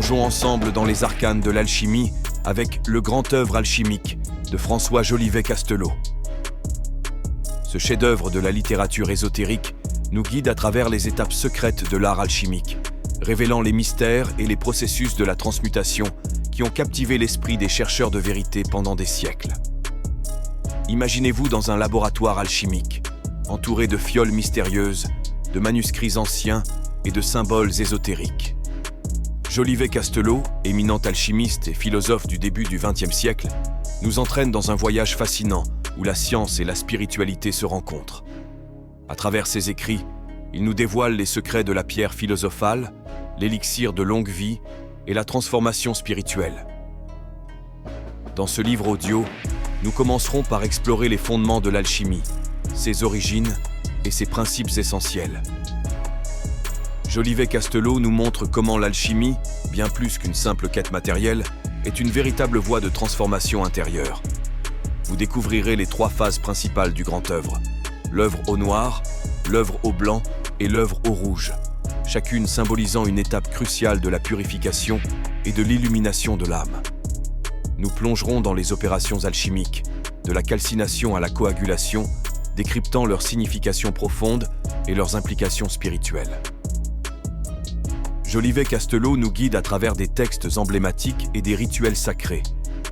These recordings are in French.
plongeons ensemble dans les arcanes de l'alchimie avec Le grand œuvre alchimique de François Jolivet-Castelot. Ce chef-d'œuvre de la littérature ésotérique nous guide à travers les étapes secrètes de l'art alchimique, révélant les mystères et les processus de la transmutation qui ont captivé l'esprit des chercheurs de vérité pendant des siècles. Imaginez-vous dans un laboratoire alchimique, entouré de fioles mystérieuses, de manuscrits anciens et de symboles ésotériques. Jolivet-Castelot, éminent alchimiste et philosophe du début du XXe siècle, nous entraîne dans un voyage fascinant où la science et la spiritualité se rencontrent. À travers ses écrits, il nous dévoile les secrets de la pierre philosophale, l'élixir de longue vie et la transformation spirituelle. Dans ce livre audio, nous commencerons par explorer les fondements de l'alchimie, ses origines et ses principes essentiels. Jolivet-Castelot nous montre comment l'alchimie, bien plus qu'une simple quête matérielle, est une véritable voie de transformation intérieure. Vous découvrirez les 3 phases principales du grand œuvre: l'œuvre au noir, l'œuvre au blanc et l'œuvre au rouge, chacune symbolisant une étape cruciale de la purification et de l'illumination de l'âme. Nous plongerons dans les opérations alchimiques, de la calcination à la coagulation, décryptant leur signification profonde et leurs implications spirituelles. Jolivet-Castelot nous guide à travers des textes emblématiques et des rituels sacrés,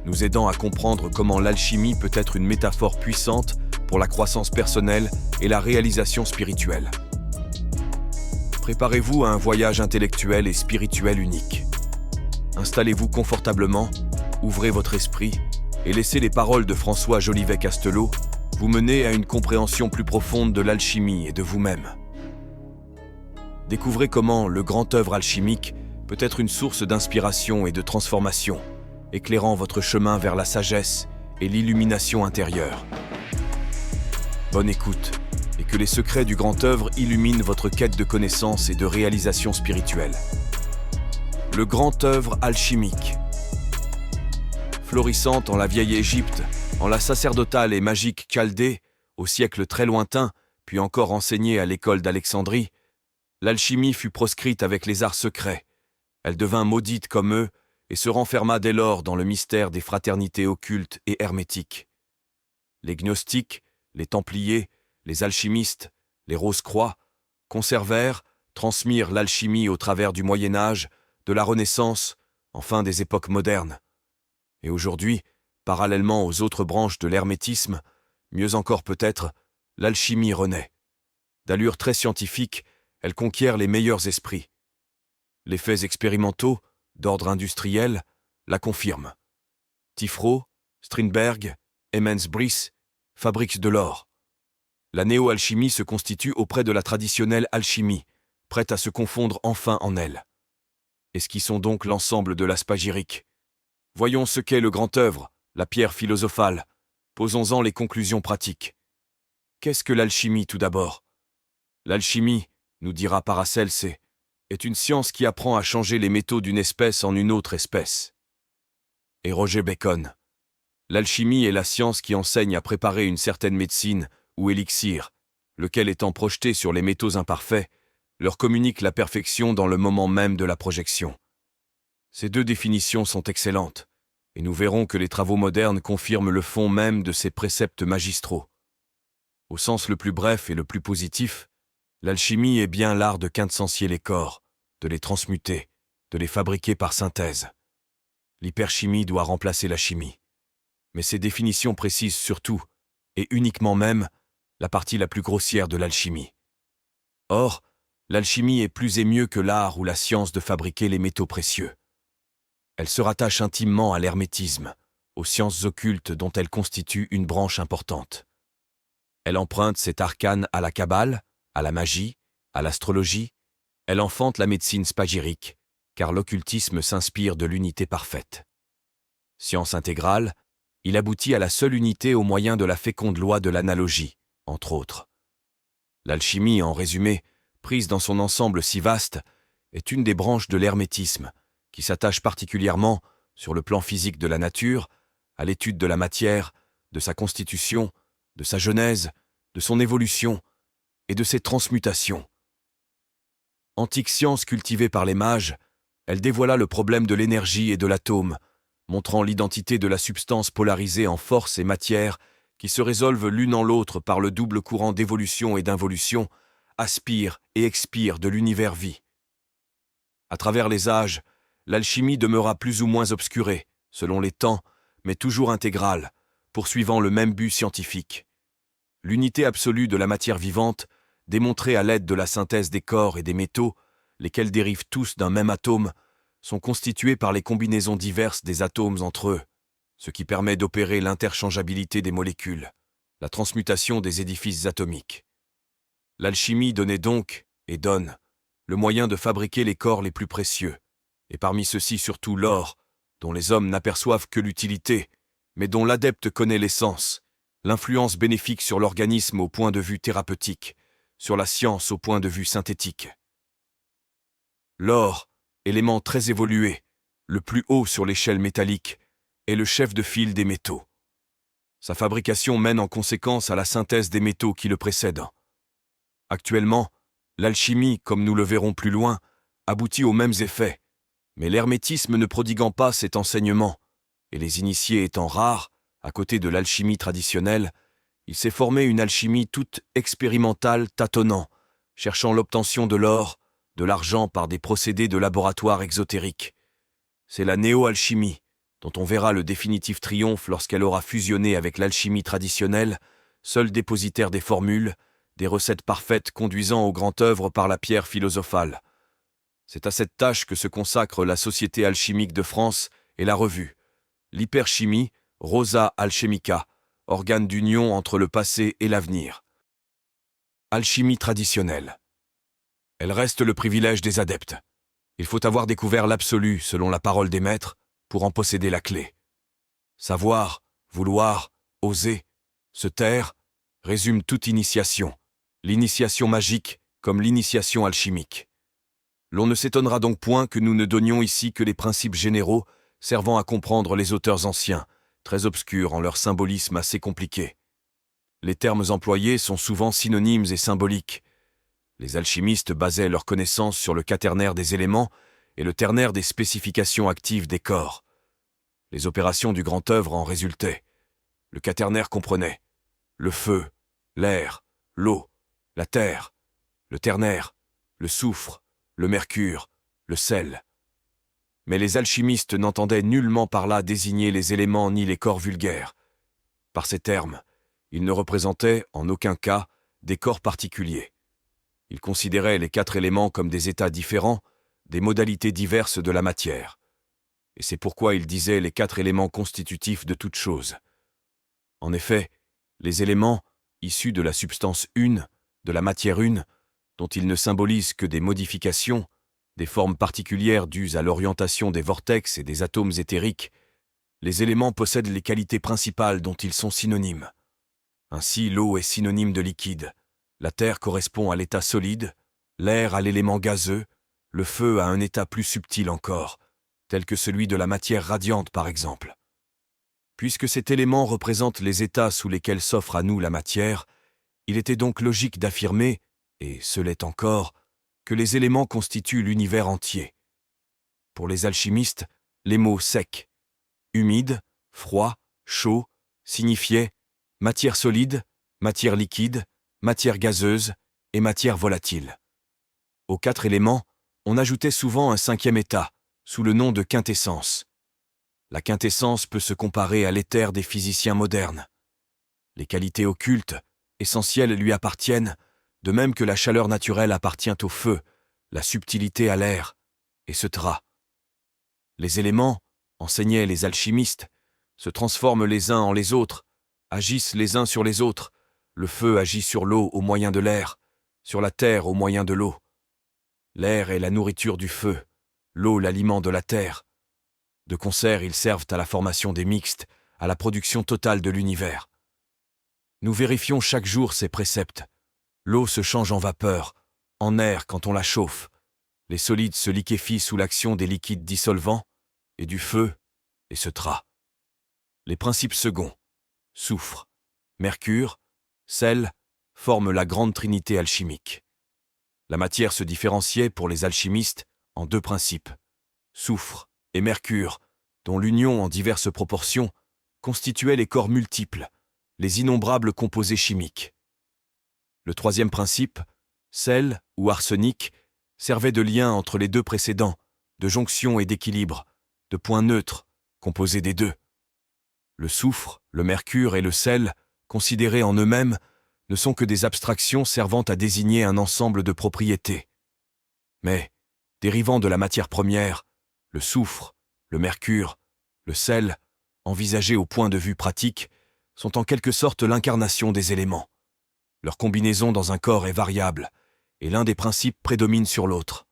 nous aidant à comprendre comment l'alchimie peut être une métaphore puissante pour la croissance personnelle et la réalisation spirituelle. Préparez-vous à un voyage intellectuel et spirituel unique. Installez-vous confortablement, ouvrez votre esprit et laissez les paroles de François Jolivet-Castelot vous mener à une compréhension plus profonde de l'alchimie et de vous-même. Découvrez comment le grand œuvre alchimique peut être une source d'inspiration et de transformation, éclairant votre chemin vers la sagesse et l'illumination intérieure. Bonne écoute, et que les secrets du grand œuvre illuminent votre quête de connaissance et de réalisation spirituelle. Le grand œuvre alchimique. Florissante en la vieille Égypte, en la sacerdotale et magique Chaldée, au siècle très lointain, puis encore enseignée à l'école d'Alexandrie, l'alchimie fut proscrite avec les arts secrets. Elle devint maudite comme eux et se renferma dès lors dans le mystère des fraternités occultes et hermétiques. Les gnostiques, les templiers, les alchimistes, les rose-croix, conservèrent, transmirent l'alchimie au travers du Moyen-Âge, de la Renaissance, enfin des époques modernes. Et aujourd'hui, parallèlement aux autres branches de l'hermétisme, mieux encore peut-être, l'alchimie renaît. D'allure très scientifique, elle conquiert les meilleurs esprits. Les faits expérimentaux, d'ordre industriel, la confirment. Tifro, Strindberg, Emmons-Brice fabriquent de l'or. La néo-alchimie se constitue auprès de la traditionnelle alchimie, prête à se confondre enfin en elle. Esquissons donc l'ensemble de la spagyrique. Voyons ce qu'est le grand œuvre, la pierre philosophale. Posons-en les conclusions pratiques. Qu'est-ce que l'alchimie tout d'abord? L'alchimie, nous dira Paracelse, est une science qui apprend à changer les métaux d'une espèce en une autre espèce. Et Roger Bacon. L'alchimie est la science qui enseigne à préparer une certaine médecine ou élixir, lequel étant projeté sur les métaux imparfaits, leur communique la perfection dans le moment même de la projection. Ces 2 définitions sont excellentes, et nous verrons que les travaux modernes confirment le fond même de ces préceptes magistraux. Au sens le plus bref et le plus positif, l'alchimie est bien l'art de quintessentier les corps, de les transmuter, de les fabriquer par synthèse. L'hyperchimie doit remplacer la chimie. Mais ces définitions précisent surtout, et uniquement même, la partie la plus grossière de l'alchimie. Or, l'alchimie est plus et mieux que l'art ou la science de fabriquer les métaux précieux. Elle se rattache intimement à l'hermétisme, aux sciences occultes dont elle constitue une branche importante. Elle emprunte cet arcane à la Kabbale, à la magie, à l'astrologie. Elle enfante la médecine spagyrique, car l'occultisme s'inspire de l'unité parfaite. Science intégrale, il aboutit à la seule unité au moyen de la féconde loi de l'analogie, entre autres. L'alchimie, en résumé, prise dans son ensemble si vaste, est une des branches de l'hermétisme, qui s'attache particulièrement, sur le plan physique de la nature, à l'étude de la matière, de sa constitution, de sa genèse, de son évolution et de ses transmutations. Antique science cultivée par les mages, Elle dévoila le problème de l'énergie et de l'atome, montrant l'identité de la substance polarisée en force et matière qui se résolvent l'une en l'autre par le double courant d'évolution et d'involution, aspire et expire de l'univers-vie. À travers les âges, l'alchimie demeura plus ou moins obscurée, selon les temps, mais toujours intégrale, poursuivant le même but scientifique. L'unité absolue de la matière vivante, démontrée à l'aide de la synthèse des corps et des métaux, lesquels dérivent tous d'un même atome, sont constitués par les combinaisons diverses des atomes entre eux, ce qui permet d'opérer l'interchangeabilité des molécules, la transmutation des édifices atomiques. L'alchimie donnait donc, et donne, le moyen de fabriquer les corps les plus précieux, et parmi ceux-ci surtout l'or, dont les hommes n'aperçoivent que l'utilité, mais dont l'adepte connaît l'essence, l'influence bénéfique sur l'organisme au point de vue thérapeutique, sur la science au point de vue synthétique. L'or, élément très évolué, le plus haut sur l'échelle métallique, est le chef de file des métaux. Sa fabrication mène en conséquence à la synthèse des métaux qui le précèdent. Actuellement, l'alchimie, comme nous le verrons plus loin, aboutit aux mêmes effets, mais l'hermétisme ne prodiguant pas cet enseignement, et les initiés étant rares, à côté de l'alchimie traditionnelle, il s'est formé une alchimie toute expérimentale tâtonnant, cherchant l'obtention de l'or, de l'argent par des procédés de laboratoire exotériques. C'est la néo-alchimie, dont on verra le définitif triomphe lorsqu'elle aura fusionné avec l'alchimie traditionnelle, seul dépositaire des formules, des recettes parfaites conduisant aux grandes œuvres par la pierre philosophale. C'est à cette tâche que se consacre la Société alchimique de France et la revue, l'Hyperchimie, Rosa Alchemica, organe d'union entre le passé et l'avenir. Alchimie traditionnelle. Elle reste le privilège des adeptes. Il faut avoir découvert l'absolu, selon la parole des maîtres, pour en posséder la clé. Savoir, vouloir, oser, se taire, résume toute initiation, l'initiation magique comme l'initiation alchimique. L'on ne s'étonnera donc point que nous ne donnions ici que les principes généraux servant à comprendre les auteurs anciens, très obscurs en leur symbolisme assez compliqué. Les termes employés sont souvent synonymes et symboliques. Les alchimistes basaient leur connaissance sur le quaternaire des éléments et le ternaire des spécifications actives des corps. Les opérations du grand œuvre en résultaient. Le quaternaire comprenait le feu, l'air, l'eau, la terre, le ternaire, le soufre, le mercure, le sel. Mais les alchimistes n'entendaient nullement par là désigner les éléments ni les corps vulgaires. Par ces termes, ils ne représentaient, en aucun cas, des corps particuliers. Ils considéraient les 4 éléments comme des états différents, des modalités diverses de la matière. Et c'est pourquoi ils disaient les 4 éléments constitutifs de toute chose. En effet, les éléments, issus de la substance une, de la matière une, dont ils ne symbolisent que des modifications, des formes particulières dues à l'orientation des vortex et des atomes éthériques, les éléments possèdent les qualités principales dont ils sont synonymes. Ainsi, l'eau est synonyme de liquide, la terre correspond à l'état solide, l'air à l'élément gazeux, le feu à un état plus subtil encore, tel que celui de la matière radiante par exemple. Puisque cet élément représente les états sous lesquels s'offre à nous la matière, il était donc logique d'affirmer, et ce l'est encore, que les éléments constituent l'univers entier. Pour les alchimistes, les mots secs, humide, froid, chaud signifiaient matière solide, matière liquide, matière gazeuse et matière volatile. Aux 4 éléments, on ajoutait souvent un 5e état, sous le nom de quintessence. La quintessence peut se comparer à l'éther des physiciens modernes. Les qualités occultes, essentielles lui appartiennent, de même que la chaleur naturelle appartient au feu, la subtilité à l'air, et ce tra. Les éléments, enseignaient les alchimistes, se transforment les uns en les autres, agissent les uns sur les autres. Le feu agit sur l'eau au moyen de l'air, sur la terre au moyen de l'eau. L'air est la nourriture du feu, l'eau l'aliment de la terre. De concert, ils servent à la formation des mixtes, à la production totale de l'univers. Nous vérifions chaque jour ces préceptes. L'eau se change en vapeur, en air quand on la chauffe. Les solides se liquéfient sous l'action des liquides dissolvants, et du feu, et se tra. Les principes seconds, soufre, mercure, sel, forment la grande trinité alchimique. La matière se différenciait pour les alchimistes en 2 principes, soufre et mercure, dont l'union en diverses proportions constituait les corps multiples, les innombrables composés chimiques. Le troisième principe, sel ou arsenic, servait de lien entre les deux précédents, de jonction et d'équilibre, de point neutre, composé des deux. Le soufre, le mercure et le sel, considérés en eux-mêmes, ne sont que des abstractions servant à désigner un ensemble de propriétés. Mais, dérivant de la matière première, le soufre, le mercure, le sel, envisagés au point de vue pratique, sont en quelque sorte l'incarnation des éléments. Leur combinaison dans un corps est variable, et l'un des principes prédomine sur l'autre.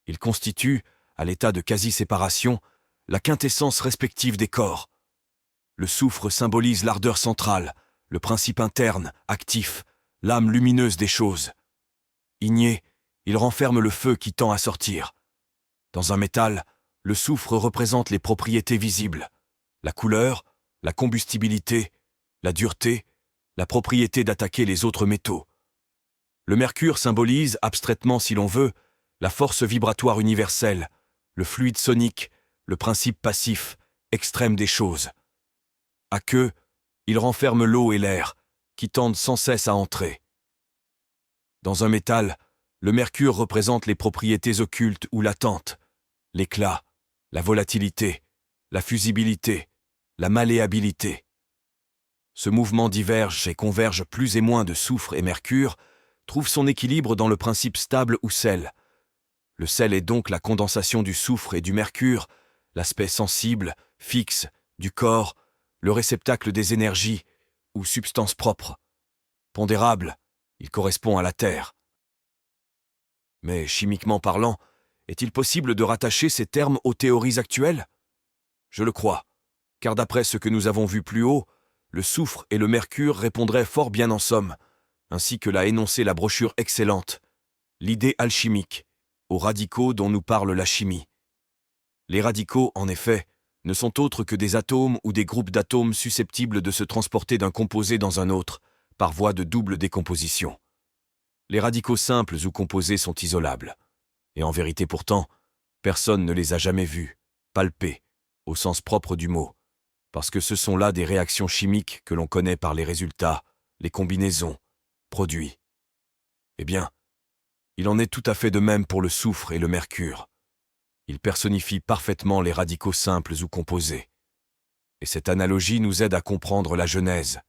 Ils constituent, à l'état de quasi-séparation, la quintessence respective des corps. Le soufre symbolise l'ardeur centrale, le principe interne, actif, l'âme lumineuse des choses. Igné, il renferme le feu qui tend à sortir. Dans un métal, le soufre représente les propriétés visibles, la couleur, la combustibilité, la dureté, la propriété d'attaquer les autres métaux. Le mercure symbolise, abstraitement si l'on veut, la force vibratoire universelle, le fluide sonique, le principe passif, extrême des choses. À queue, il renferme l'eau et l'air, qui tendent sans cesse à entrer. Dans un métal, le mercure représente les propriétés occultes ou latentes, l'éclat, la volatilité, la fusibilité, la malléabilité. Ce mouvement diverge et converge plus et moins de soufre et mercure, trouve son équilibre dans le principe stable ou sel. Le sel est donc la condensation du soufre et du mercure, l'aspect sensible, fixe, du corps, le réceptacle des énergies, ou substance propre. Pondérable, il correspond à la terre. Mais, chimiquement parlant, est-il possible de rattacher ces termes aux théories actuelles? Je le crois, car d'après ce que nous avons vu plus haut, le soufre et le mercure répondraient fort bien en somme, ainsi que l'a énoncé la brochure excellente, l'idée alchimique, aux radicaux dont nous parle la chimie. Les radicaux, en effet, ne sont autres que des atomes ou des groupes d'atomes susceptibles de se transporter d'un composé dans un autre, par voie de double décomposition. Les radicaux simples ou composés sont isolables. Et en vérité pourtant, personne ne les a jamais vus, palpés, au sens propre du mot, parce que ce sont là des réactions chimiques que l'on connaît par les résultats, les combinaisons, produits. Eh bien, il en est tout à fait de même pour le soufre et le mercure. Ils personnifient parfaitement les radicaux simples ou composés. Et cette analogie nous aide à comprendre la genèse,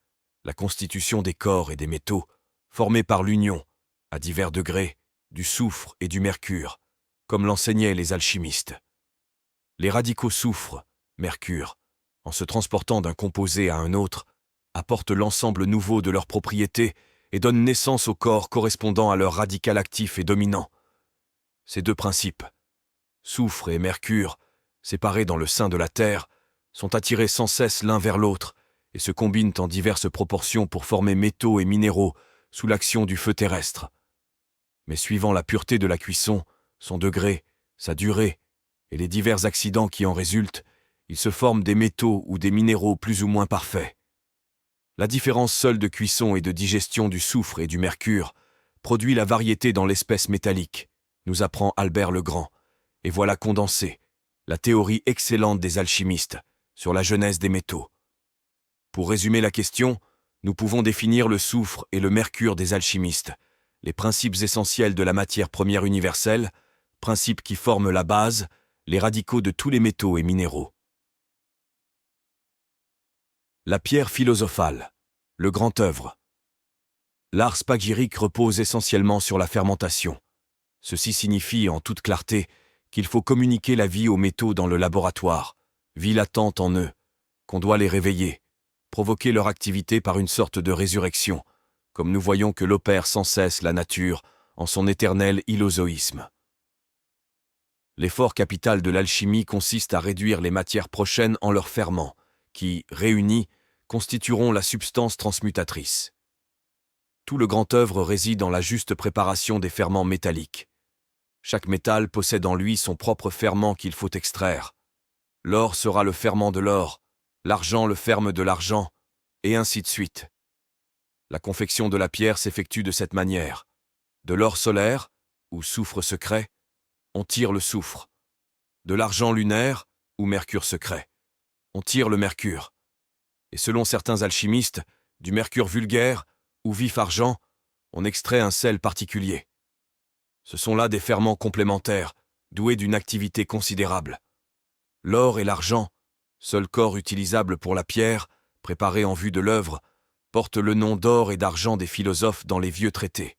la constitution des corps et des métaux, formés par l'union, à divers degrés, du soufre et du mercure, comme l'enseignaient les alchimistes. Les radicaux soufre, mercure, en se transportant d'un composé à un autre, apportent l'ensemble nouveau de leurs propriétés et donnent naissance au corps correspondant à leur radical actif et dominant. Ces deux principes, soufre et mercure, séparés dans le sein de la Terre, sont attirés sans cesse l'un vers l'autre et se combinent en diverses proportions pour former métaux et minéraux sous l'action du feu terrestre. Mais suivant la pureté de la cuisson, son degré, sa durée et les divers accidents qui en résultent, il se forme des métaux ou des minéraux plus ou moins parfaits. La différence seule de cuisson et de digestion du soufre et du mercure produit la variété dans l'espèce métallique, nous apprend Albert le Grand, et voilà condensée la théorie excellente des alchimistes sur la genèse des métaux. Pour résumer la question, nous pouvons définir le soufre et le mercure des alchimistes, les principes essentiels de la matière première universelle, principes qui forment la base, les radicaux de tous les métaux et minéraux. La pierre philosophale, le grand œuvre. L'art spagyrique repose essentiellement sur la fermentation. Ceci signifie, en toute clarté, qu'il faut communiquer la vie aux métaux dans le laboratoire, vie latente en eux, qu'on doit les réveiller, provoquer leur activité par une sorte de résurrection, comme nous voyons que l'opère sans cesse la nature en son éternel illozoïsme. L'effort capital de l'alchimie consiste à réduire les matières prochaines en leurs ferments, qui, réunis, constitueront la substance transmutatrice. Tout le grand œuvre réside dans la juste préparation des ferments métalliques. Chaque métal possède en lui son propre ferment qu'il faut extraire. L'or sera le ferment de l'or, l'argent le ferme de l'argent, et ainsi de suite. La confection de la pierre s'effectue de cette manière. De l'or solaire, ou soufre secret, on tire le soufre. de l'argent lunaire ou mercure secret. On tire le mercure. Et selon certains alchimistes, du mercure vulgaire ou vif argent, on extrait un sel particulier. Ce sont là des ferments complémentaires, doués d'une activité considérable. L'or et l'argent, seul corps utilisable pour la pierre, préparé en vue de l'œuvre, portent le nom d'or et d'argent des philosophes dans les vieux traités.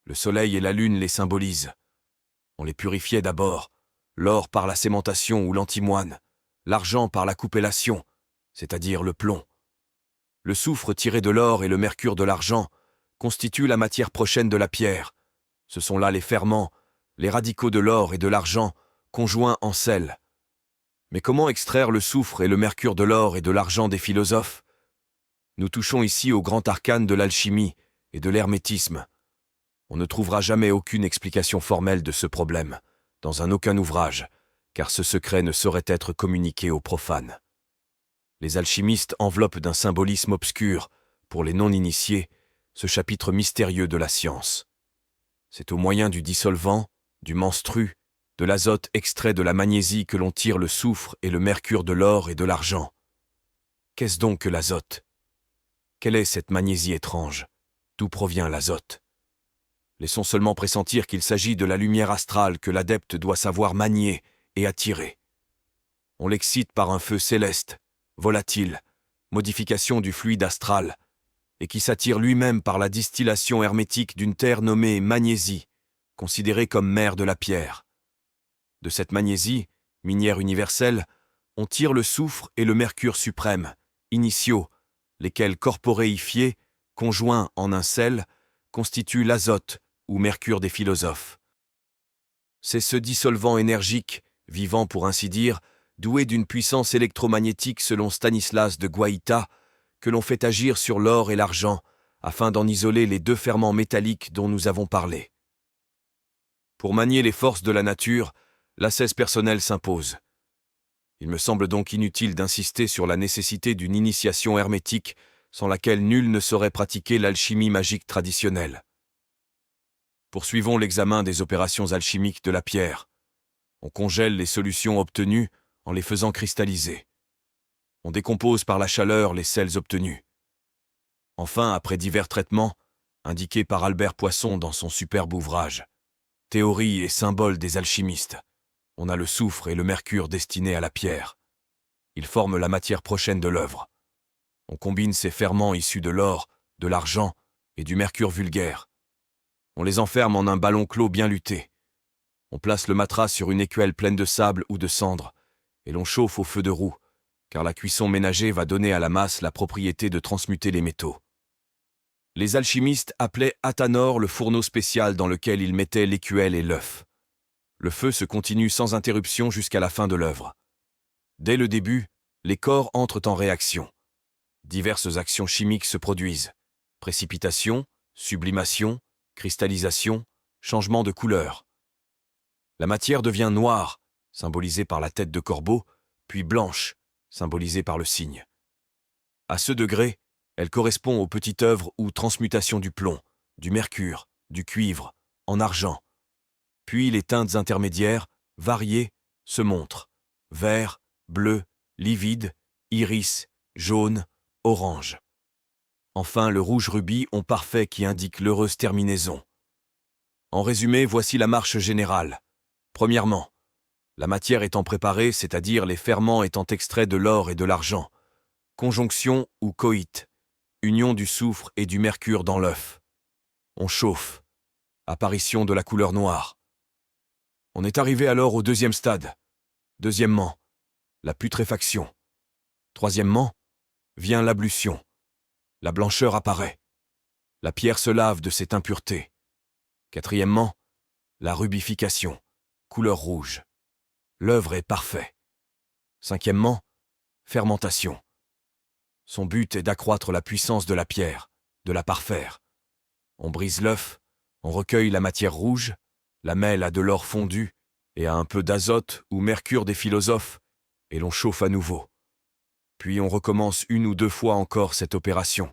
Le soleil et la lune les symbolisent. On les purifiait d'abord, l'or par la cémentation ou l'antimoine, l'argent par la coupellation, c'est-à-dire le plomb. Le soufre tiré de l'or et le mercure de l'argent constituent la matière prochaine de la pierre. Ce sont là les ferments, les radicaux de l'or et de l'argent, conjoints en sel. Mais comment extraire le soufre et le mercure de l'or et de l'argent des philosophes? Nous touchons ici au grand arcane de l'alchimie et de l'hermétisme. On ne trouvera jamais aucune explication formelle de ce problème, dans aucun ouvrage, car ce secret ne saurait être communiqué aux profanes. Les alchimistes enveloppent d'un symbolisme obscur, pour les non-initiés, ce chapitre mystérieux de la science. C'est au moyen du dissolvant, du menstru, de l'azote extrait de la magnésie que l'on tire le soufre et le mercure de l'or et de l'argent. Qu'est-ce donc que l'azote? Quelle est cette magnésie étrange? D'où provient l'azote? Laissons seulement pressentir qu'il s'agit de la lumière astrale que l'adepte doit savoir manier et attirer. On l'excite par un feu céleste, volatile, modification du fluide astral, et qui s'attire lui-même par la distillation hermétique d'une terre nommée magnésie, considérée comme mère de la pierre. De cette magnésie, minière universelle, on tire le soufre et le mercure suprême, initiaux, lesquels corporéifiés, conjoints en un sel, constituent l'azote ou mercure des philosophes. C'est ce dissolvant énergique, vivant pour ainsi dire, doué d'une puissance électromagnétique selon Stanislas de Guaita, que l'on fait agir sur l'or et l'argent, afin d'en isoler les deux ferments métalliques dont nous avons parlé. Pour manier les forces de la nature, l'ascèse personnelle s'impose. Il me semble donc inutile d'insister sur la nécessité d'une initiation hermétique sans laquelle nul ne saurait pratiquer l'alchimie magique traditionnelle. Poursuivons l'examen des opérations alchimiques de la pierre. On congèle les solutions obtenues en les faisant cristalliser. On décompose par la chaleur les sels obtenus. Enfin, après divers traitements, indiqués par Albert Poisson dans son superbe ouvrage « Théorie et symbole des alchimistes », on a le soufre et le mercure destinés à la pierre. Ils forment la matière prochaine de l'œuvre. On combine ces ferments issus de l'or, de l'argent et du mercure vulgaire. On les enferme en un ballon clos bien luté. On place le matras sur une écuelle pleine de sable ou de cendres, et l'on chauffe au feu de roue, car la cuisson ménager va donner à la masse la propriété de transmuter les métaux. Les alchimistes appelaient Athanor le fourneau spécial dans lequel ils mettaient l'écuelle et l'œuf. Le feu se continue sans interruption jusqu'à la fin de l'œuvre. Dès le début, les corps entrent en réaction. Diverses actions chimiques se produisent. Précipitation, sublimation, cristallisation, changement de couleur. La matière devient noire, symbolisée par la tête de corbeau, puis blanche, symbolisée par le cygne. À ce degré, elle correspond aux petites œuvres ou transmutation du plomb, du mercure, du cuivre, en argent. Puis les teintes intermédiaires, variées, se montrent. Vert, bleu, livide, iris, jaune, orange. Enfin, le rouge rubis ont parfait qui indique l'heureuse terminaison. En résumé, voici la marche générale. Premièrement, la matière étant préparée, c'est-à-dire les ferments étant extraits de l'or et de l'argent. Conjonction ou coït, union du soufre et du mercure dans l'œuf. On chauffe. Apparition de la couleur noire. On est arrivé alors au deuxième stade. Deuxièmement, la putréfaction. Troisièmement, vient l'ablution. La blancheur apparaît. La pierre se lave de cette impureté. Quatrièmement, la rubification, couleur rouge. L'œuvre est parfaite. Cinquièmement, fermentation. Son but est d'accroître la puissance de la pierre, de la parfaire. On brise l'œuf, on recueille la matière rouge, la mêle à de l'or fondu et à un peu d'azote ou mercure des philosophes, et l'on chauffe à nouveau. Puis on recommence une ou deux fois encore cette opération.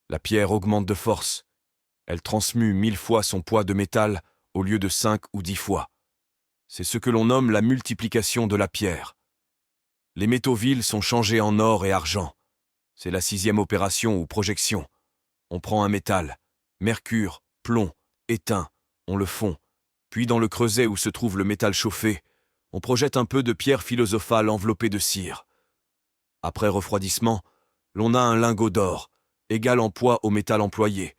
La pierre augmente de force. Elle transmue 1000 fois son poids de métal au lieu de 5 ou 10 fois. C'est ce que l'on nomme la multiplication de la pierre. Les métaux vils sont changés en or et argent. C'est la 6e opération ou projection. On prend un métal, mercure, plomb, étain, on le fond, puis dans le creuset où se trouve le métal chauffé, on projette un peu de pierre philosophale enveloppée de cire. Après refroidissement, l'on a un lingot d'or, égal en poids au métal employé,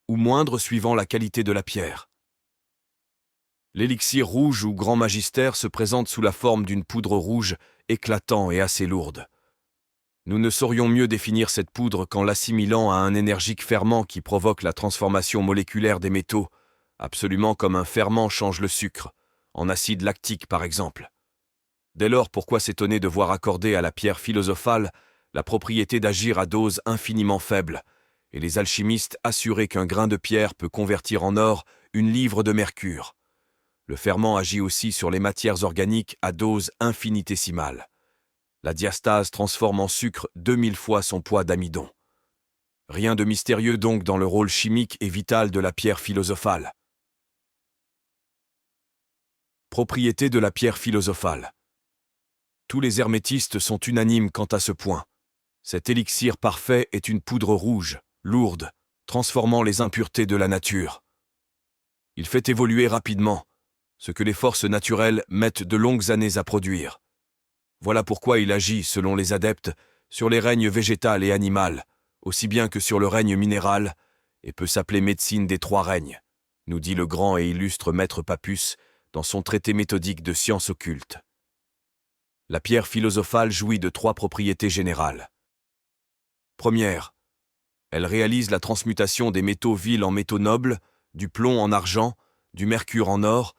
ou moindre suivant la qualité de la pierre. L'élixir rouge ou grand magistère se présente sous la forme d'une poudre rouge éclatant et assez lourde. Nous ne saurions mieux définir cette poudre qu'en l'assimilant à un énergique ferment qui provoque la transformation moléculaire des métaux, absolument comme un ferment change le sucre, en acide lactique par exemple. Dès lors, pourquoi s'étonner de voir accorder à la pierre philosophale la propriété d'agir à dose infiniment faible, et les alchimistes assurer qu'un grain de pierre peut convertir en or une livre de mercure. Le ferment agit aussi sur les matières organiques à dose infinitésimale. La diastase transforme en sucre 2000 fois son poids d'amidon. Rien de mystérieux donc dans le rôle chimique et vital de la pierre philosophale. Propriété de la pierre philosophale. Tous les hermétistes sont unanimes quant à ce point. Cet élixir parfait est une poudre rouge, lourde, transformant les impuretés de la nature. Il fait évoluer rapidement, ce que les forces naturelles mettent de longues années à produire. Voilà pourquoi il agit, selon les adeptes, sur les règnes végétal et animal, aussi bien que sur le règne minéral, et peut s'appeler médecine des 3 règnes, nous dit le grand et illustre maître Papus dans son traité méthodique de sciences occultes. La pierre philosophale jouit de 3 propriétés générales. Première, elle réalise la transmutation des métaux vils en métaux nobles, du plomb en argent, du mercure en or,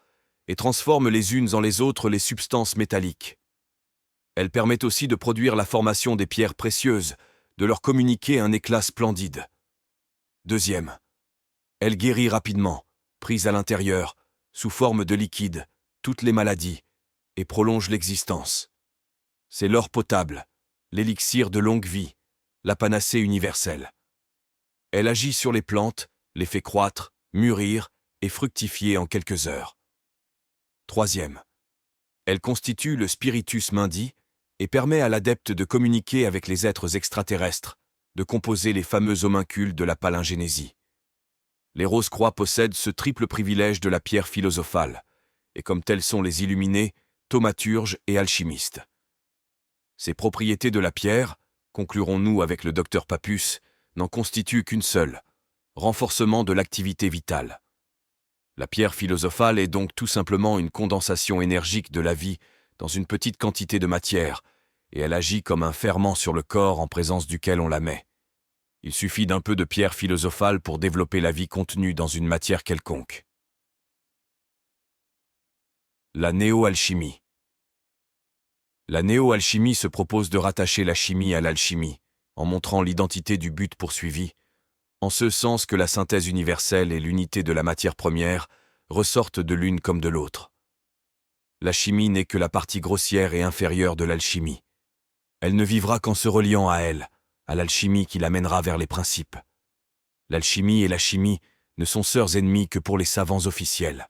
et transforme les unes en les autres les substances métalliques. Elle permet aussi de produire la formation des pierres précieuses, de leur communiquer un éclat splendide. Deuxième, elle guérit rapidement, prise à l'intérieur, sous forme de liquide, toutes les maladies, et prolonge l'existence. C'est l'or potable, l'élixir de longue vie, la panacée universelle. Elle agit sur les plantes, les fait croître, mûrir et fructifier en quelques heures. Troisième, elle constitue le spiritus mundi et permet à l'adepte de communiquer avec les êtres extraterrestres, de composer les fameux homuncules de la palingénésie. Les Rose-Croix possèdent ce triple privilège de la pierre philosophale, et comme tels sont les illuminés, thaumaturges et alchimistes. Ces propriétés de la pierre, conclurons-nous avec le docteur Papus, n'en constituent qu'une seule, renforcement de l'activité vitale. La pierre philosophale est donc tout simplement une condensation énergique de la vie dans une petite quantité de matière, et elle agit comme un ferment sur le corps en présence duquel on la met. Il suffit d'un peu de pierre philosophale pour développer la vie contenue dans une matière quelconque. La néo-alchimie. La néo-alchimie se propose de rattacher la chimie à l'alchimie, en montrant l'identité du but poursuivi, en ce sens que la synthèse universelle et l'unité de la matière première ressortent de l'une comme de l'autre. La chimie n'est que la partie grossière et inférieure de l'alchimie. Elle ne vivra qu'en se reliant à elle, à l'alchimie qui l'amènera vers les principes. L'alchimie et la chimie ne sont sœurs ennemies que pour les savants officiels.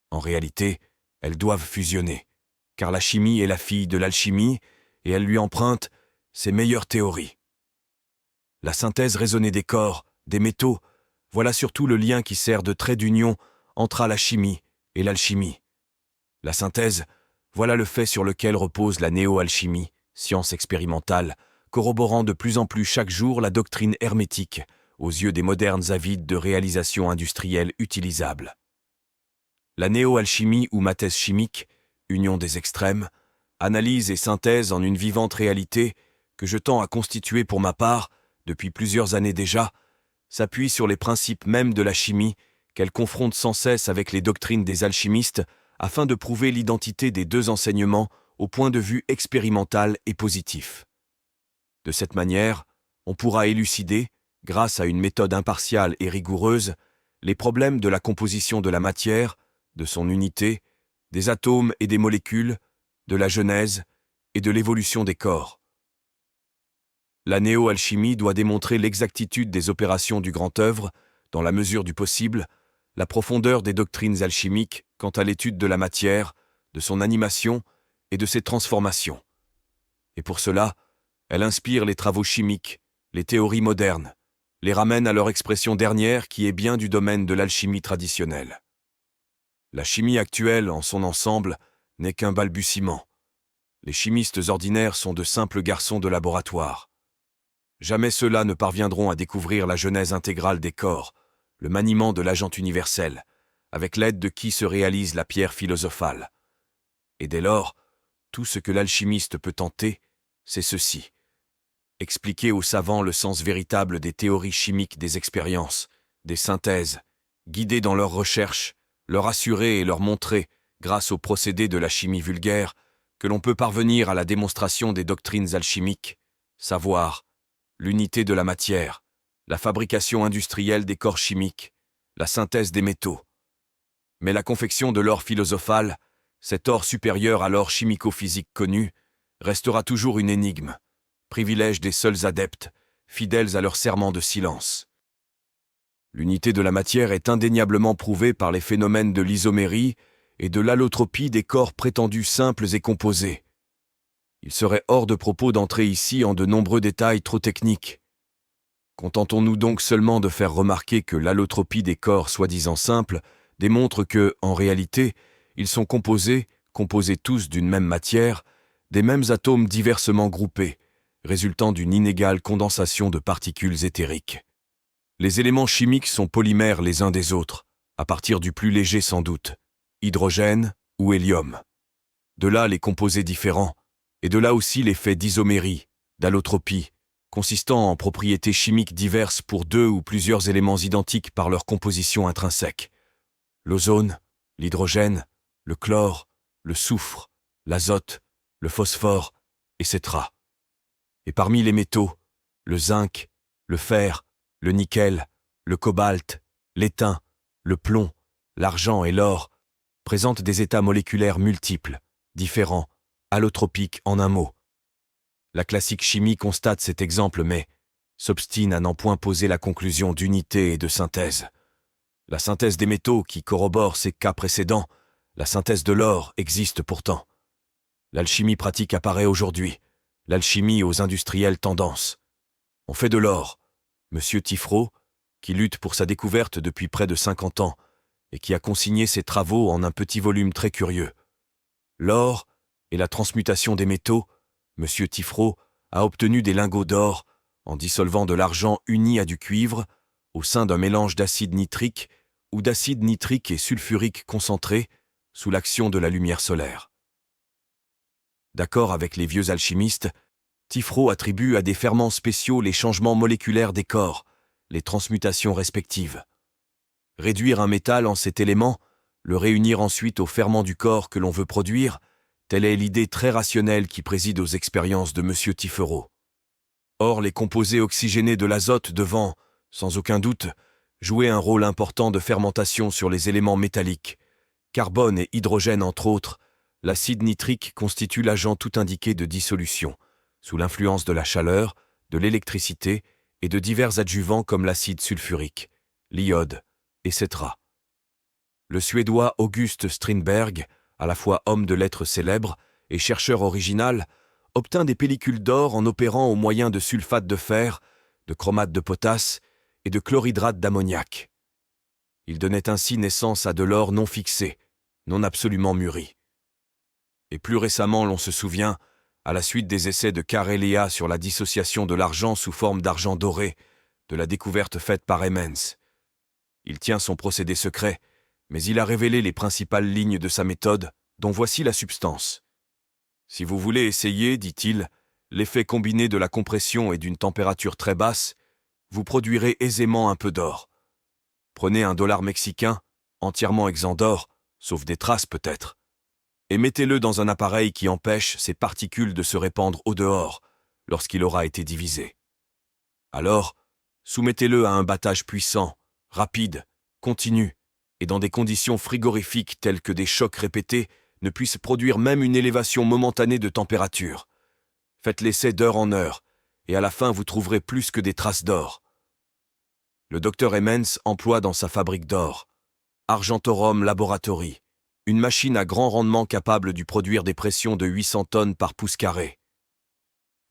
En réalité, elles doivent fusionner, car la chimie est la fille de l'alchimie et elle lui emprunte ses meilleures théories. La synthèse raisonnée des corps, des métaux, voilà surtout le lien qui sert de trait d'union entre la chimie et l'alchimie. La synthèse, voilà le fait sur lequel repose la néo-alchimie, science expérimentale, corroborant de plus en plus chaque jour la doctrine hermétique, aux yeux des modernes avides de réalisations industrielles utilisables. La néo-alchimie ou mathèse chimique, union des extrêmes, analyse et synthèse en une vivante réalité que je tends à constituer pour ma part, depuis plusieurs années déjà, s'appuie sur les principes mêmes de la chimie qu'elle confronte sans cesse avec les doctrines des alchimistes afin de prouver l'identité des 2 enseignements au point de vue expérimental et positif. De cette manière, on pourra élucider, grâce à une méthode impartiale et rigoureuse, les problèmes de la composition de la matière, de son unité, des atomes et des molécules, de la genèse et de l'évolution des corps. La néo-alchimie doit démontrer l'exactitude des opérations du grand œuvre, dans la mesure du possible, la profondeur des doctrines alchimiques quant à l'étude de la matière, de son animation et de ses transformations. Et pour cela, elle inspire les travaux chimiques, les théories modernes, les ramène à leur expression dernière qui est bien du domaine de l'alchimie traditionnelle. La chimie actuelle, en son ensemble, n'est qu'un balbutiement. Les chimistes ordinaires sont de simples garçons de laboratoire. Jamais ceux-là ne parviendront à découvrir la genèse intégrale des corps, le maniement de l'agent universel, avec l'aide de qui se réalise la pierre philosophale. Et dès lors, tout ce que l'alchimiste peut tenter, c'est ceci. Expliquer aux savants le sens véritable des théories chimiques des expériences, des synthèses, guider dans leurs recherches, leur assurer et leur montrer, grâce aux procédés de la chimie vulgaire, que l'on peut parvenir à la démonstration des doctrines alchimiques, savoir l'unité de la matière, la fabrication industrielle des corps chimiques, la synthèse des métaux. Mais la confection de l'or philosophal, cet or supérieur à l'or chimico-physique connu, restera toujours une énigme, privilège des seuls adeptes, fidèles à leur serment de silence. L'unité de la matière est indéniablement prouvée par les phénomènes de l'isomérie et de l'allotropie des corps prétendus simples et composés. Il serait hors de propos d'entrer ici en de nombreux détails trop techniques. Contentons-nous donc seulement de faire remarquer que l'allotropie des corps soi-disant simples démontre que, en réalité, ils sont composés tous d'une même matière, des mêmes atomes diversement groupés, résultant d'une inégale condensation de particules éthériques. Les éléments chimiques sont polymères les uns des autres, à partir du plus léger sans doute, hydrogène ou hélium. De là les composés différents, et de là aussi l'effet d'isomérie, d'allotropie, consistant en propriétés chimiques diverses pour deux ou plusieurs éléments identiques par leur composition intrinsèque. L'ozone, l'hydrogène, le chlore, le soufre, l'azote, le phosphore, etc. Et parmi les métaux, le zinc, le fer, le nickel, le cobalt, l'étain, le plomb, l'argent et l'or présentent des états moléculaires multiples, différents, allotropiques en un mot. La classique chimie constate cet exemple mais s'obstine à n'en point poser la conclusion d'unité et de synthèse. La synthèse des métaux qui corrobore ces cas précédents, la synthèse de l'or existe pourtant. L'alchimie pratique apparaît aujourd'hui, l'alchimie aux industrielles tendances. On fait de l'or. Monsieur Tifro, qui lutte pour sa découverte depuis près de 50 ans et qui a consigné ses travaux en un petit volume très curieux. L'or et la transmutation des métaux, Monsieur Tifro a obtenu des lingots d'or en dissolvant de l'argent uni à du cuivre au sein d'un mélange d'acide nitrique ou d'acide nitrique et sulfurique concentré sous l'action de la lumière solaire. D'accord avec les vieux alchimistes, Tifro attribue à des ferments spéciaux les changements moléculaires des corps, les transmutations respectives. Réduire un métal en cet élément, le réunir ensuite aux ferments du corps que l'on veut produire, telle est l'idée très rationnelle qui préside aux expériences de M. Tifro. Or, les composés oxygénés de l'azote devant, sans aucun doute, jouer un rôle important de fermentation sur les éléments métalliques. Carbone et hydrogène entre autres, l'acide nitrique constitue l'agent tout indiqué de dissolution, sous l'influence de la chaleur, de l'électricité et de divers adjuvants comme l'acide sulfurique, l'iode, etc. Le Suédois August Strindberg, à la fois homme de lettres célèbre et chercheur original, obtint des pellicules d'or en opérant au moyen de sulfate de fer, de chromate de potasse et de chlorhydrate d'ammoniac. Il donnait ainsi naissance à de l'or non fixé, non absolument mûri. Et plus récemment, l'on se souvient, à la suite des essais de Karelia sur la dissociation de l'argent sous forme d'argent doré, de la découverte faite par Emmons. Il tient son procédé secret, mais il a révélé les principales lignes de sa méthode, dont voici la substance. Si vous voulez essayer, dit-il, l'effet combiné de la compression et d'une température très basse, vous produirez aisément un peu d'or. Prenez un dollar mexicain, entièrement exempt d'or, sauf des traces peut-être, et mettez-le dans un appareil qui empêche ces particules de se répandre au dehors lorsqu'il aura été divisé. Alors, soumettez-le à un battage puissant, rapide, continu, et dans des conditions frigorifiques telles que des chocs répétés ne puissent produire même une élévation momentanée de température. Faites l'essai d'heure en heure, et à la fin vous trouverez plus que des traces d'or. Le docteur Emmons emploie dans sa fabrique d'or, Argentorum Laboratory, une machine à grand rendement capable de produire des pressions de 800 tonnes par pouce carré.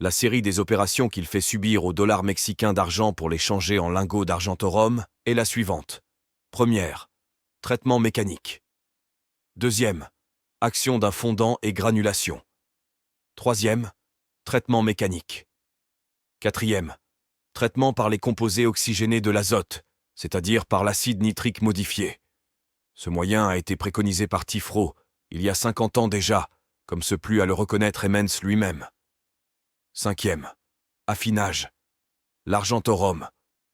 La série des opérations qu'il fait subir au dollar mexicain d'argent pour les changer en lingots d'argentorum est la suivante. Première, traitement mécanique. Deuxième, action d'un fondant et granulation. Troisième, traitement mécanique. Quatrième, traitement par les composés oxygénés de l'azote, c'est-à-dire par l'acide nitrique modifié. Ce moyen a été préconisé par Tifro, il y a 50 ans déjà, comme se plut à le reconnaître Emmons lui-même. Cinquième, affinage. L'argentorum,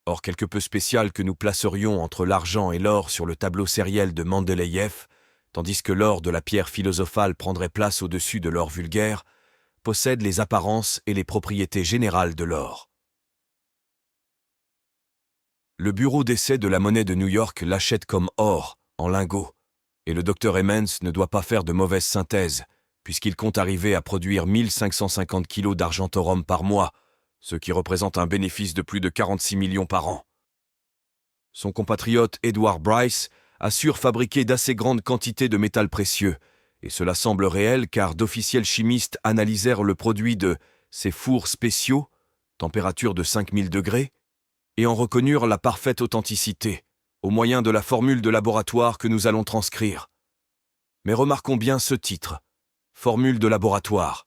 or quelque peu spécial que nous placerions entre l'argent et l'or sur le tableau sériel de Mendeleïev, tandis que l'or de la pierre philosophale prendrait place au-dessus de l'or vulgaire, possède les apparences et les propriétés générales de l'or. Le bureau d'essai de la monnaie de New York l'achète comme or, en lingots, et le docteur Emmons ne doit pas faire de mauvaise synthèse, puisqu'il compte arriver à produire 1550 kilos d'argentorum par mois, ce qui représente un bénéfice de plus de 46 millions par an. Son compatriote Edward Bryce assure fabriquer d'assez grandes quantités de métal précieux, et cela semble réel car d'officiels chimistes analysèrent le produit de ces fours spéciaux, température de 5000 degrés, et en reconnurent la parfaite authenticité, au moyen de la formule de laboratoire que nous allons transcrire. Mais remarquons bien ce titre, formule de laboratoire.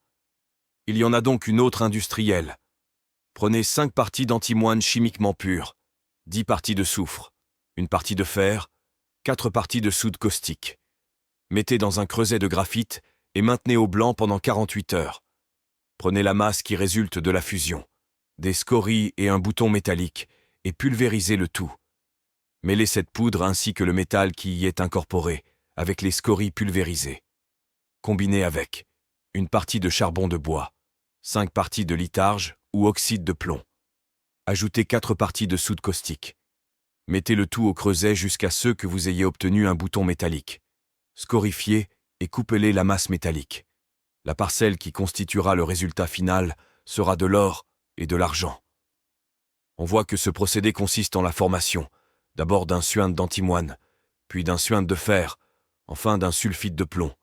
Il y en a donc une autre industrielle. Prenez 5 parties d'antimoine chimiquement pures, 10 parties de soufre, une partie de fer, 4 parties de soude caustique. Mettez dans un creuset de graphite et maintenez au blanc pendant 48 heures. Prenez la masse qui résulte de la fusion, des scories et un bouton métallique, et pulvérisez le tout. Mêlez cette poudre ainsi que le métal qui y est incorporé, avec les scories pulvérisées. Combinez avec une partie de charbon de bois, 5 parties de litharge ou oxyde de plomb. Ajoutez 4 parties de soude caustique. Mettez le tout au creuset jusqu'à ce que vous ayez obtenu un bouton métallique. Scorifiez et coupez la masse métallique. La parcelle qui constituera le résultat final sera de l'or et de l'argent. On voit que ce procédé consiste en la formation, d'abord d'un suinte d'antimoine, puis d'un suinte de fer, enfin d'un sulfite de plomb.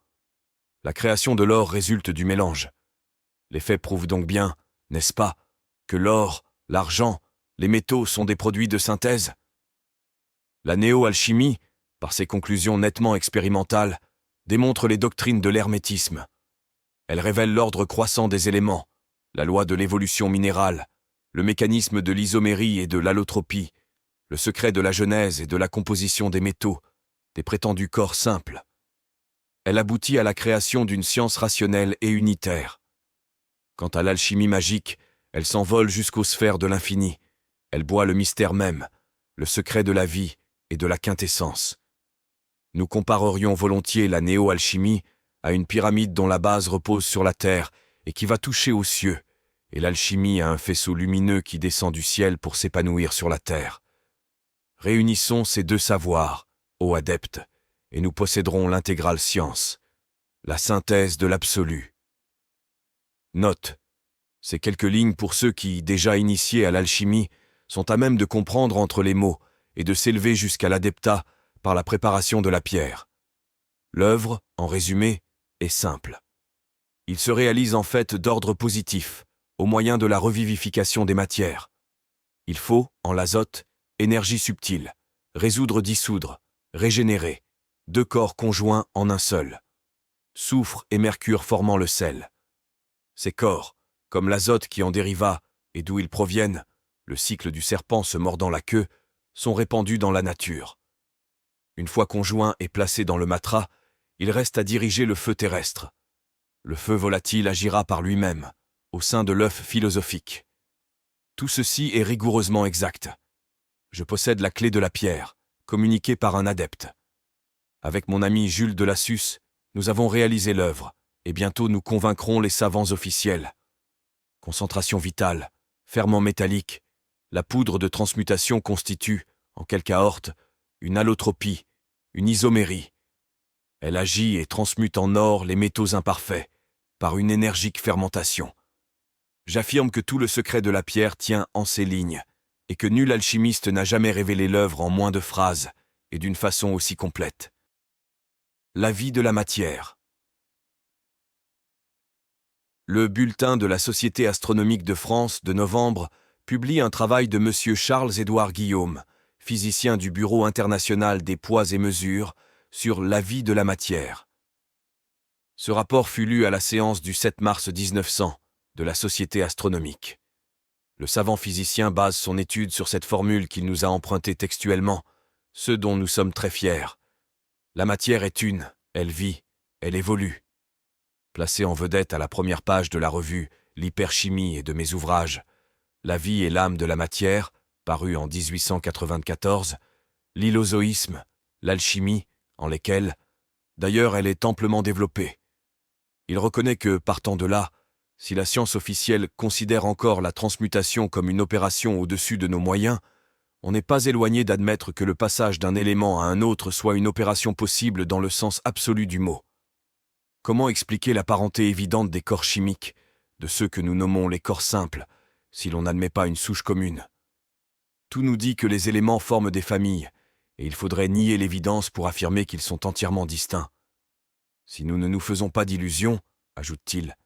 La création de l'or résulte du mélange. Les faits prouvent donc bien, n'est-ce pas, que l'or, l'argent, les métaux sont des produits de synthèse. La néo-alchimie, par ses conclusions nettement expérimentales, démontre les doctrines de l'hermétisme. Elle révèle l'ordre croissant des éléments, la loi de l'évolution minérale, le mécanisme de l'isomérie et de l'allotropie, le secret de la genèse et de la composition des métaux, des prétendus corps simples. Elle aboutit à la création d'une science rationnelle et unitaire. Quant à l'alchimie magique, elle s'envole jusqu'aux sphères de l'infini. Elle boit le mystère même, le secret de la vie et de la quintessence. Nous comparerions volontiers la néo-alchimie à une pyramide dont la base repose sur la terre et qui va toucher aux cieux, et l'alchimie à un faisceau lumineux qui descend du ciel pour s'épanouir sur la terre. Réunissons ces deux savoirs, ô adeptes, et nous posséderons l'intégrale science, la synthèse de l'absolu. Note. Ces quelques lignes pour ceux qui, déjà initiés à l'alchimie, sont à même de comprendre entre les mots et de s'élever jusqu'à l'adeptat par la préparation de la pierre. L'œuvre, en résumé, est simple. Il se réalise en fait d'ordre positif, au moyen de la revivification des matières. Il faut, en l'azote, énergie subtile, résoudre-dissoudre, régénérer, 2 corps conjoints en un seul. Soufre et mercure formant le sel. Ces corps, comme l'azote qui en dériva et d'où ils proviennent, le cycle du serpent se mordant la queue, sont répandus dans la nature. Une fois conjoints et placés dans le matras, il reste à diriger le feu terrestre. Le feu volatile agira par lui-même, au sein de l'œuf philosophique. Tout ceci est rigoureusement exact. Je possède la clé de la pierre, communiquée par un adepte. Avec mon ami Jules de Lassus, nous avons réalisé l'œuvre, et bientôt nous convaincrons les savants officiels. Concentration vitale, ferment métallique, la poudre de transmutation constitue, en quelque aorte, une allotropie, une isomérie. Elle agit et transmute en or les métaux imparfaits, par une énergique fermentation. J'affirme que tout le secret de la pierre tient en ces lignes, et que nul alchimiste n'a jamais révélé l'œuvre en moins de phrases, et d'une façon aussi complète. La vie de la matière. Le bulletin de la Société astronomique de France de novembre publie un travail de M. Charles-Édouard Guillaume, physicien du Bureau international des poids et mesures, sur la vie de la matière. Ce rapport fut lu à la séance du 7 mars 1900 de la Société astronomique. Le savant physicien base son étude sur cette formule qu'il nous a empruntée textuellement, ce dont nous sommes très fiers. La matière est une, elle vit, elle évolue. Placé en vedette à la première page de la revue L'hyperchimie et de mes ouvrages, La vie et l'âme de la matière, paru en 1894, L'hylozoïsme, l'alchimie, en lesquels, d'ailleurs, elle est amplement développée. Il reconnaît que, partant de là, si la science officielle considère encore la transmutation comme une opération au-dessus de nos moyens, on n'est pas éloigné d'admettre que le passage d'un élément à un autre soit une opération possible dans le sens absolu du mot. Comment expliquer la parenté évidente des corps chimiques, de ceux que nous nommons les corps simples, si l'on n'admet pas une souche commune? Tout nous dit que les éléments forment des familles, et il faudrait nier l'évidence pour affirmer qu'ils sont entièrement distincts. Si nous ne nous faisons pas d'illusions, ajoute-t-il,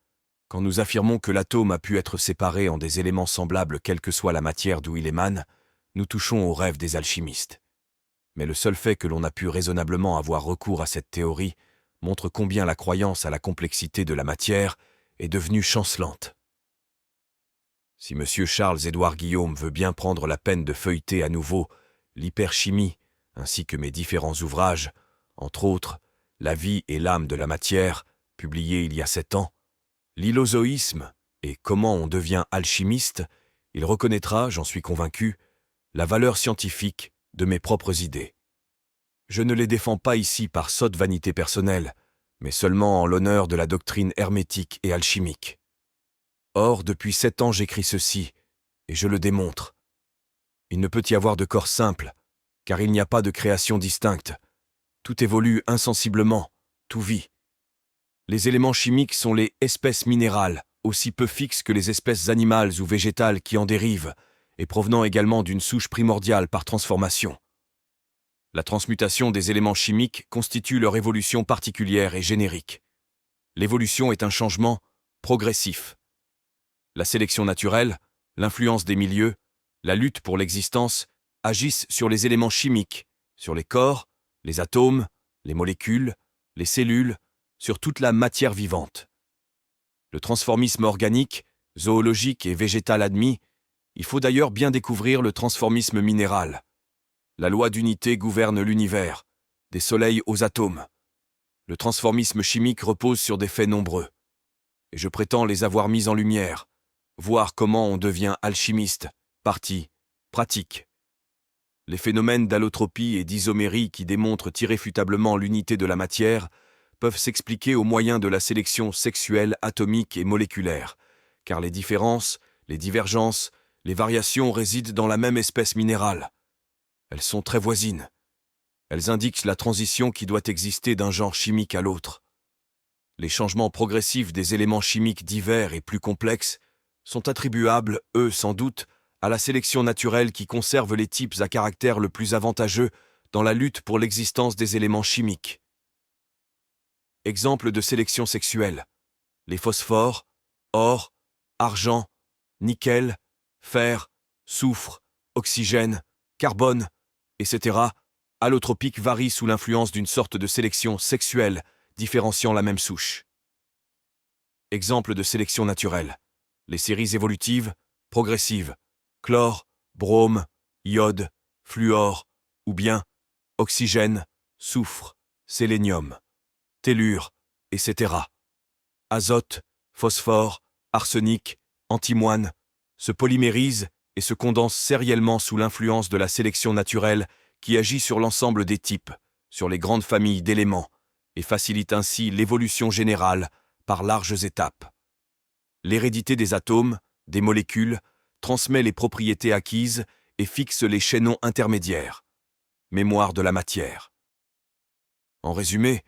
quand nous affirmons que l'atome a pu être séparé en des éléments semblables quelle que soit la matière d'où il émane, nous touchons au rêve des alchimistes. Mais le seul fait que l'on a pu raisonnablement avoir recours à cette théorie montre combien la croyance à la complexité de la matière est devenue chancelante. Si M. Charles-Édouard Guillaume veut bien prendre la peine de feuilleter à nouveau l'hyperchimie, ainsi que mes différents ouvrages, entre autres La vie et l'âme de la matière, publié il y a 7 ans, L'hylozoïsme et Comment on devient alchimiste, il reconnaîtra, j'en suis convaincu, la valeur scientifique de mes propres idées. Je ne les défends pas ici par sotte vanité personnelle, mais seulement en l'honneur de la doctrine hermétique et alchimique. Or, depuis 7 ans j'écris ceci, et je le démontre. Il ne peut y avoir de corps simple, car il n'y a pas de création distincte. Tout évolue insensiblement, tout vit. Les éléments chimiques sont les espèces minérales, aussi peu fixes que les espèces animales ou végétales qui en dérivent, et provenant également d'une souche primordiale par transformation. La transmutation des éléments chimiques constitue leur évolution particulière et générique. L'évolution est un changement progressif. La sélection naturelle, l'influence des milieux, la lutte pour l'existence agissent sur les éléments chimiques, sur les corps, les atomes, les molécules, les cellules, sur toute la matière vivante. Le transformisme organique, zoologique et végétal admis, il faut d'ailleurs bien découvrir le transformisme minéral. La loi d'unité gouverne l'univers, des soleils aux atomes. Le transformisme chimique repose sur des faits nombreux. Et je prétends les avoir mis en lumière, voir comment on devient alchimiste, partie, pratique. Les phénomènes d'allotropie et d'isomérie qui démontrent irréfutablement l'unité de la matière peuvent s'expliquer au moyen de la sélection sexuelle atomique et moléculaire, car les différences, les divergences, les variations résident dans la même espèce minérale. Elles sont très voisines. Elles indiquent la transition qui doit exister d'un genre chimique à l'autre. Les changements progressifs des éléments chimiques divers et plus complexes sont attribuables, eux sans doute, à la sélection naturelle qui conserve les types à caractère le plus avantageux dans la lutte pour l'existence des éléments chimiques. Exemple de sélection sexuelle. Les phosphores, or, argent, nickel, fer, soufre, oxygène, carbone, etc., allotropiques varient sous l'influence d'une sorte de sélection sexuelle différenciant la même souche. Exemple de sélection naturelle. Les séries évolutives, progressives, chlore, brome, iode, fluor, ou bien oxygène, soufre, sélénium, tellure, etc. Azote, phosphore, arsenic, antimoine, se polymérisent et se condensent sériellement sous l'influence de la sélection naturelle qui agit sur l'ensemble des types, sur les grandes familles d'éléments, et facilite ainsi l'évolution générale par larges étapes. L'hérédité des atomes, des molécules, transmet les propriétés acquises et fixe les chaînons intermédiaires. Mémoire de la matière. En résumé,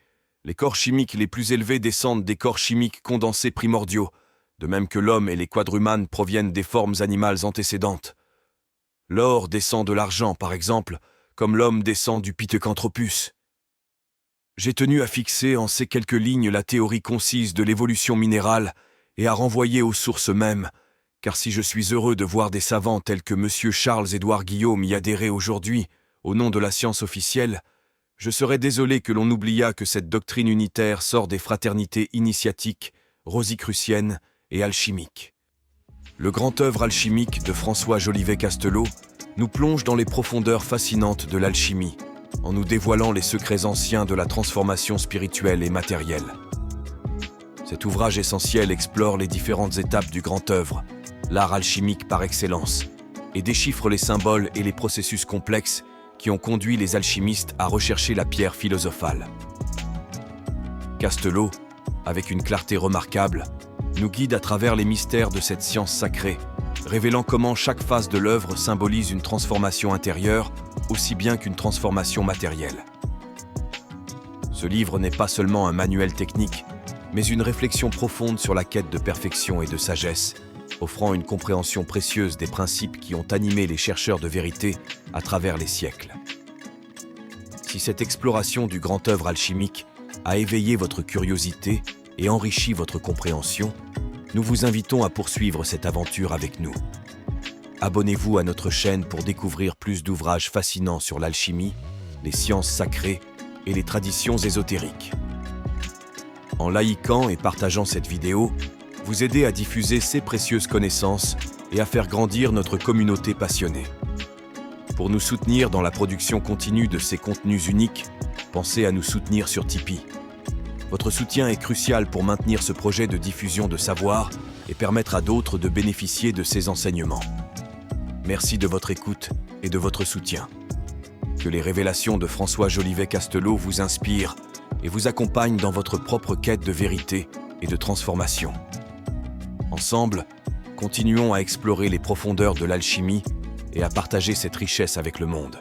les corps chimiques les plus élevés descendent des corps chimiques condensés primordiaux, de même que l'homme et les quadrumanes proviennent des formes animales antécédentes. L'or descend de l'argent, par exemple, comme l'homme descend du Pithecanthropus. J'ai tenu à fixer en ces quelques lignes la théorie concise de l'évolution minérale et à renvoyer aux sources mêmes, car si je suis heureux de voir des savants tels que M. Charles-Édouard Guillaume y adhérer aujourd'hui, au nom de la science officielle, je serais désolé que l'on oubliât que cette doctrine unitaire sort des fraternités initiatiques, rosicruciennes et alchimiques. Le grand œuvre alchimique de François Jolivet-Castelot nous plonge dans les profondeurs fascinantes de l'alchimie, en nous dévoilant les secrets anciens de la transformation spirituelle et matérielle. Cet ouvrage essentiel explore les différentes étapes du grand œuvre, l'art alchimique par excellence, et déchiffre les symboles et les processus complexes qui ont conduit les alchimistes à rechercher la pierre philosophale. Castelot, avec une clarté remarquable, nous guide à travers les mystères de cette science sacrée, révélant comment chaque phase de l'œuvre symbolise une transformation intérieure, aussi bien qu'une transformation matérielle. Ce livre n'est pas seulement un manuel technique, mais une réflexion profonde sur la quête de perfection et de sagesse, offrant une compréhension précieuse des principes qui ont animé les chercheurs de vérité à travers les siècles. Si cette exploration du grand œuvre alchimique a éveillé votre curiosité et enrichi votre compréhension, nous vous invitons à poursuivre cette aventure avec nous. Abonnez-vous à notre chaîne pour découvrir plus d'ouvrages fascinants sur l'alchimie, les sciences sacrées et les traditions ésotériques. En likant et partageant cette vidéo, vous aidez à diffuser ces précieuses connaissances et à faire grandir notre communauté passionnée. Pour nous soutenir dans la production continue de ces contenus uniques, pensez à nous soutenir sur Tipeee. Votre soutien est crucial pour maintenir ce projet de diffusion de savoir et permettre à d'autres de bénéficier de ces enseignements. Merci de votre écoute et de votre soutien. Que les révélations de François Jolivet-Castelot vous inspirent et vous accompagnent dans votre propre quête de vérité et de transformation. Ensemble, continuons à explorer les profondeurs de l'alchimie et à partager cette richesse avec le monde.